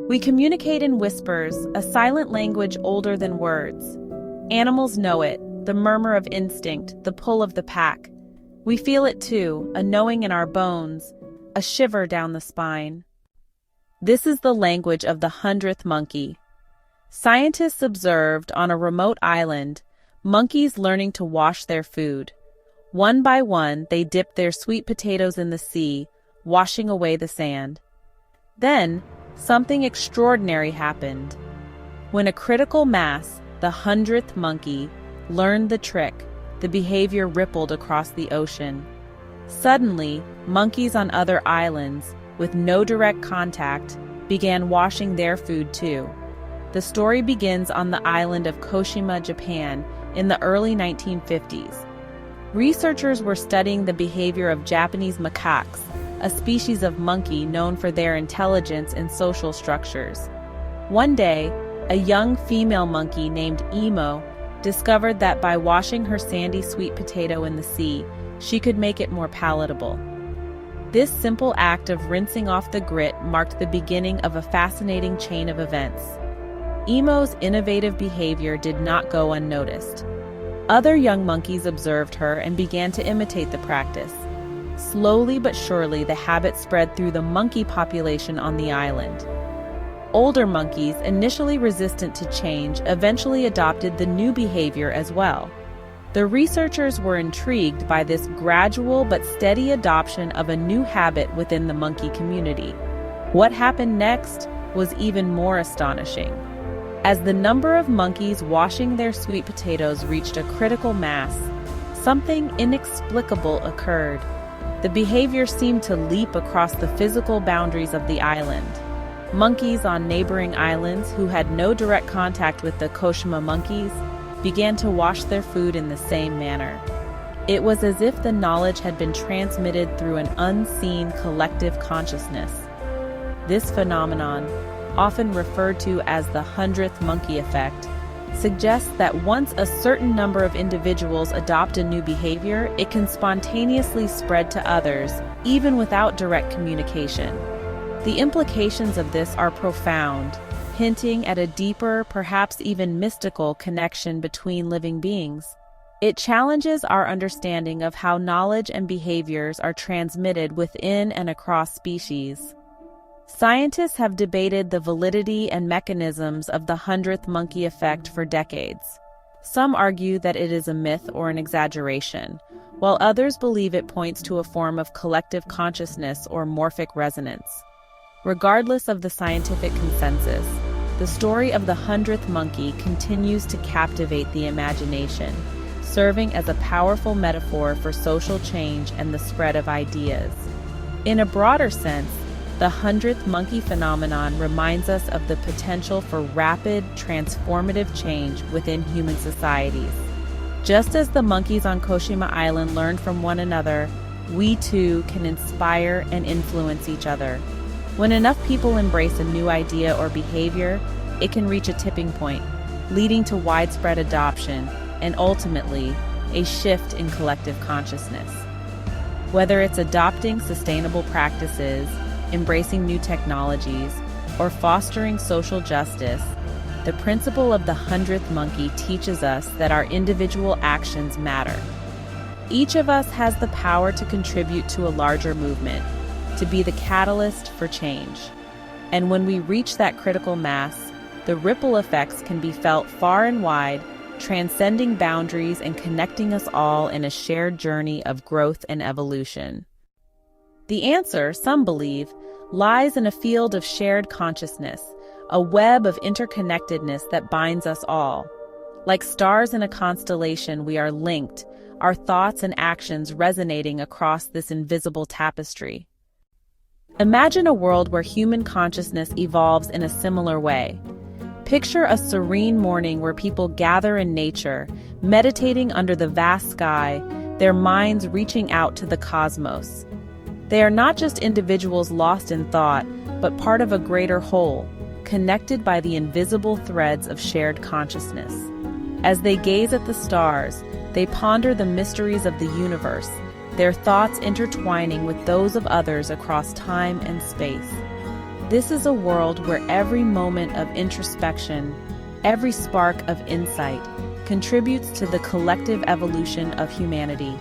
We communicate in whispers, a silent language older than words. Animals know it, the murmur of instinct, the pull of the pack. We feel it too, a knowing in our bones, a shiver down the spine. This is the language of the 100th monkey. Scientists observed on a remote island monkeys learning to wash their food. One by one, they dipped their sweet potatoes in the sea, washing away the sand. Then, something extraordinary happened. When a critical mass, the 100th monkey, learned the trick, the behavior rippled across the ocean. Suddenly, monkeys on other islands, with no direct contact, began washing their food too. The story begins on the island of Koshima, Japan, in the early 1950s. Researchers were studying the behavior of Japanese macaques, a species of monkey known for their intelligence and social structures. One day, a young female monkey named Emo discovered that by washing her sandy sweet potato in the sea, she could make it more palatable. This simple act of rinsing off the grit marked the beginning of a fascinating chain of events. Emo's innovative behavior did not go unnoticed. Other young monkeys observed her and began to imitate the practice. Slowly but surely, the habit spread through the monkey population on the island. Older monkeys, initially resistant to change, eventually adopted the new behavior as well. The researchers were intrigued by this gradual but steady adoption of a new habit within the monkey community. What happened next was even more astonishing. As the number of monkeys washing their sweet potatoes reached a critical mass, something inexplicable occurred. The behavior seemed to leap across the physical boundaries of the island. Monkeys on neighboring islands who had no direct contact with the Koshima monkeys began to wash their food in the same manner. It was as if the knowledge had been transmitted through an unseen collective consciousness. This phenomenon, often referred to as the 100th monkey effect, suggests that once a certain number of individuals adopt a new behavior, it can spontaneously spread to others, even without direct communication. The implications of this are profound, hinting at a deeper, perhaps even mystical connection between living beings. It challenges our understanding of how knowledge and behaviors are transmitted within and across species. Scientists have debated the validity and mechanisms of the 100th monkey effect for decades. Some argue that it is a myth or an exaggeration, while others believe it points to a form of collective consciousness or morphic resonance. Regardless of the scientific consensus, the story of the 100th monkey continues to captivate the imagination, serving as a powerful metaphor for social change and the spread of ideas. In a broader sense, the 100th monkey phenomenon reminds us of the potential for rapid, transformative change within human societies. Just as the monkeys on Koshima Island learned from one another, we too can inspire and influence each other. When enough people embrace a new idea or behavior, it can reach a tipping point, leading to widespread adoption and ultimately a shift in collective consciousness. Whether it's adopting sustainable practices, embracing new technologies, or fostering social justice, the principle of the 100th monkey teaches us that our individual actions matter. Each of us has the power to contribute to a larger movement, to be the catalyst for change. And when we reach that critical mass, the ripple effects can be felt far and wide, transcending boundaries and connecting us all in a shared journey of growth and evolution. The answer, some believe, lies in a field of shared consciousness, a web of interconnectedness that binds us all. Like stars in a constellation, we are linked, our thoughts and actions resonating across this invisible tapestry. Imagine a world where human consciousness evolves in a similar way. Picture a serene morning where people gather in nature, meditating under the vast sky, their minds reaching out to the cosmos. They are not just individuals lost in thought, but part of a greater whole, connected by the invisible threads of shared consciousness. As they gaze at the stars, they ponder the mysteries of the universe, their thoughts intertwining with those of others across time and space. This is a world where every moment of introspection, every spark of insight, contributes to the collective evolution of humanity,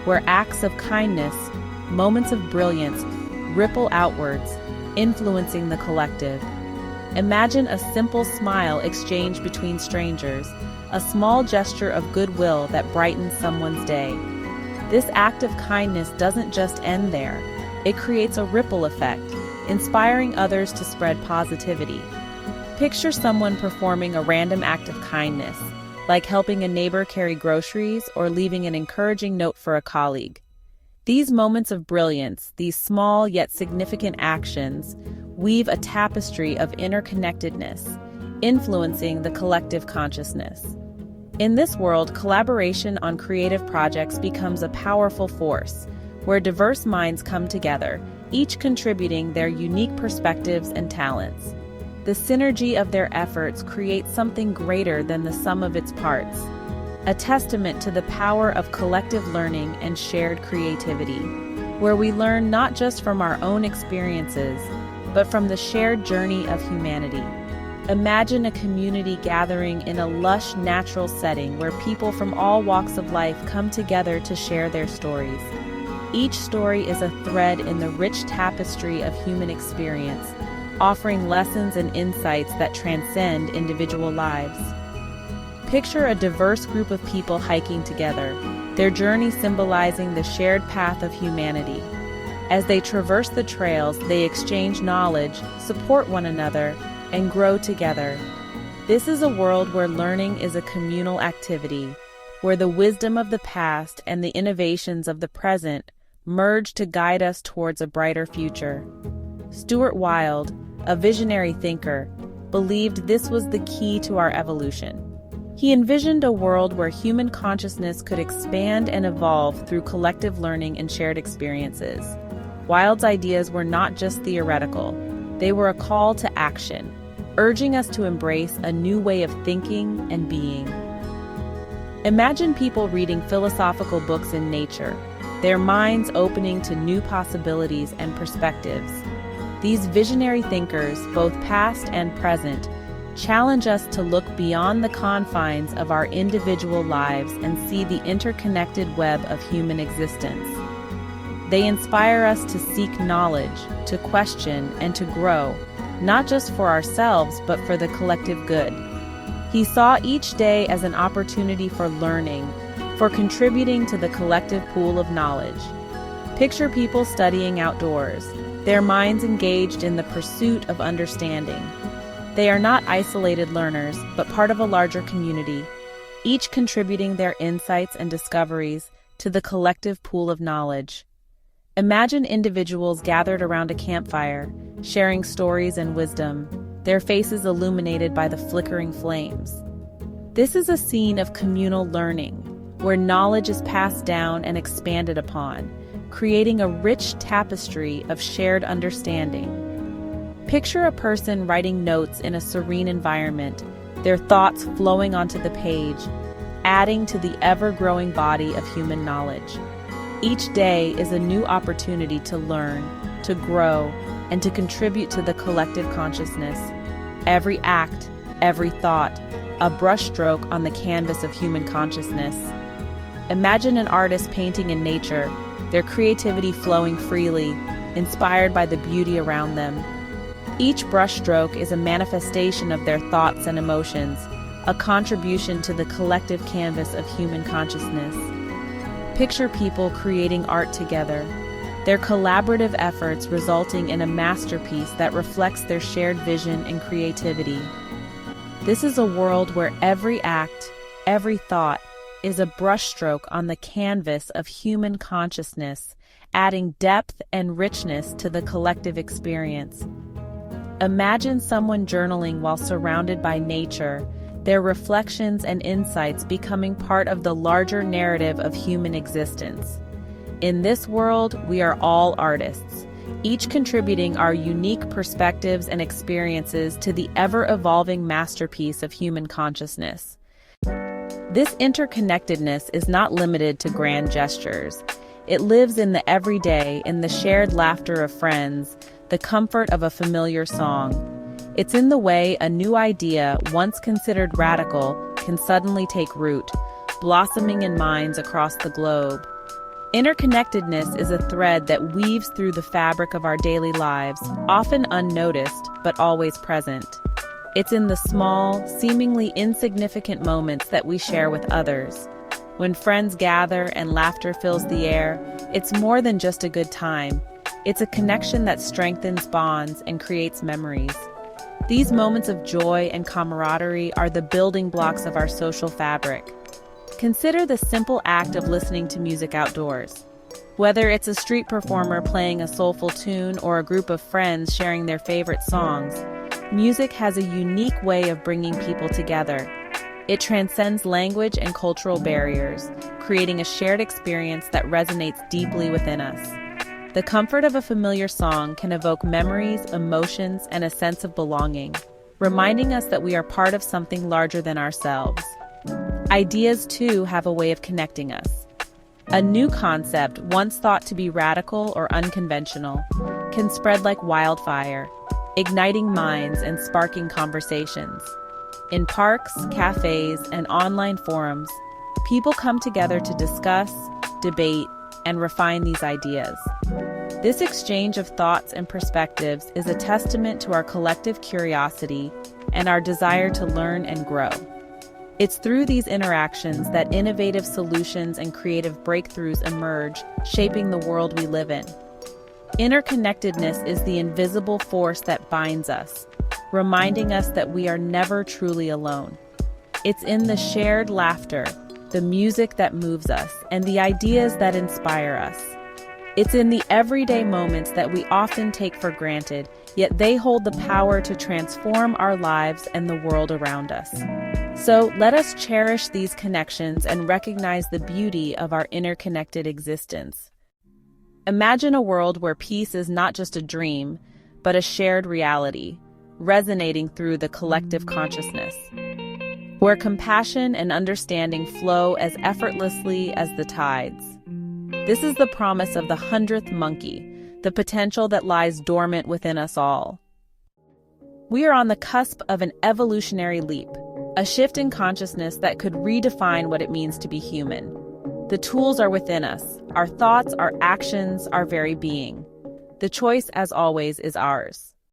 where acts of kindness, moments of brilliance, ripple outwards, influencing the collective. Imagine a simple smile exchanged between strangers, a small gesture of goodwill that brightens someone's day. This act of kindness doesn't just end there. It creates a ripple effect, inspiring others to spread positivity. Picture someone performing a random act of kindness, like helping a neighbor carry groceries or leaving an encouraging note for a colleague. These moments of brilliance, these small yet significant actions, weave a tapestry of interconnectedness, influencing the collective consciousness. In this world, collaboration on creative projects becomes a powerful force, where diverse minds come together, each contributing their unique perspectives and talents. The synergy of their efforts creates something greater than the sum of its parts, a testament to the power of collective learning and shared creativity, where we learn not just from our own experiences, but from the shared journey of humanity. Imagine a community gathering in a lush, natural setting where people from all walks of life come together to share their stories. Each story is a thread in the rich tapestry of human experience, offering lessons and insights that transcend individual lives. Picture a diverse group of people hiking together, their journey symbolizing the shared path of humanity. As they traverse the trails, they exchange knowledge, support one another, and grow together. This is a world where learning is a communal activity, where the wisdom of the past and the innovations of the present merge to guide us towards a brighter future. Stuart Wilde, a visionary thinker, believed this was the key to our evolution. He envisioned a world where human consciousness could expand and evolve through collective learning and shared experiences. Wilde's ideas were not just theoretical, they were a call to action, urging us to embrace a new way of thinking and being. Imagine people reading philosophical books in nature, their minds opening to new possibilities and perspectives. These visionary thinkers, both past and present, challenge us to look beyond the confines of our individual lives and see the interconnected web of human existence. They inspire us to seek knowledge, to question, and to grow, not just for ourselves, but for the collective good. He saw each day as an opportunity for learning, for contributing to the collective pool of knowledge. Picture people studying outdoors, their minds engaged in the pursuit of understanding. They are not isolated learners, but part of a larger community, each contributing their insights and discoveries to the collective pool of knowledge. Imagine individuals gathered around a campfire, sharing stories and wisdom, their faces illuminated by the flickering flames. This is a scene of communal learning, where knowledge is passed down and expanded upon, creating a rich tapestry of shared understanding. Picture a person writing notes in a serene environment, their thoughts flowing onto the page, adding to the ever-growing body of human knowledge. Each day is a new opportunity to learn, to grow, and to contribute to the collective consciousness. Every act, every thought, a brushstroke on the canvas of human consciousness. Imagine an artist painting in nature, their creativity flowing freely, inspired by the beauty around them. Each brushstroke is a manifestation of their thoughts and emotions, a contribution to the collective canvas of human consciousness. Picture people creating art together, their collaborative efforts resulting in a masterpiece that reflects their shared vision and creativity. This is a world where every act, every thought, is a brushstroke on the canvas of human consciousness, adding depth and richness to the collective experience. Imagine someone journaling while surrounded by nature, their reflections and insights becoming part of the larger narrative of human existence. In this world, we are all artists, each contributing our unique perspectives and experiences to the ever-evolving masterpiece of human consciousness. This interconnectedness is not limited to grand gestures. It lives in the everyday, in the shared laughter of friends, the comfort of a familiar song. It's in the way a new idea, once considered radical, can suddenly take root, blossoming in minds across the globe. Interconnectedness is a thread that weaves through the fabric of our daily lives, often unnoticed, but always present. It's in the small, seemingly insignificant moments that we share with others. When friends gather and laughter fills the air, it's more than just a good time. It's a connection that strengthens bonds and creates memories. These moments of joy and camaraderie are the building blocks of our social fabric. Consider the simple act of listening to music outdoors. Whether it's a street performer playing a soulful tune or a group of friends sharing their favorite songs, music has a unique way of bringing people together. It transcends language and cultural barriers, creating a shared experience that resonates deeply within us. The comfort of a familiar song can evoke memories, emotions, and a sense of belonging, reminding us that we are part of something larger than ourselves. Ideas, too, have a way of connecting us. A new concept, once thought to be radical or unconventional, can spread like wildfire, igniting minds and sparking conversations. In parks, cafes, and online forums, people come together to discuss, debate, and refine these ideas. This exchange of thoughts and perspectives is a testament to our collective curiosity and our desire to learn and grow. It's through these interactions that innovative solutions and creative breakthroughs emerge, shaping the world we live in. Interconnectedness is the invisible force that binds us, reminding us that we are never truly alone. It's in the shared laughter, the music that moves us, and the ideas that inspire us. It's in the everyday moments that we often take for granted, yet they hold the power to transform our lives and the world around us. So let us cherish these connections and recognize the beauty of our interconnected existence. Imagine a world where peace is not just a dream, but a shared reality, resonating through the collective consciousness, where compassion and understanding flow as effortlessly as the tides. This is the promise of the 100th monkey, the potential that lies dormant within us all. We are on the cusp of an evolutionary leap, a shift in consciousness that could redefine what it means to be human. The tools are within us, our thoughts, our actions, our very being. The choice, as always, is ours.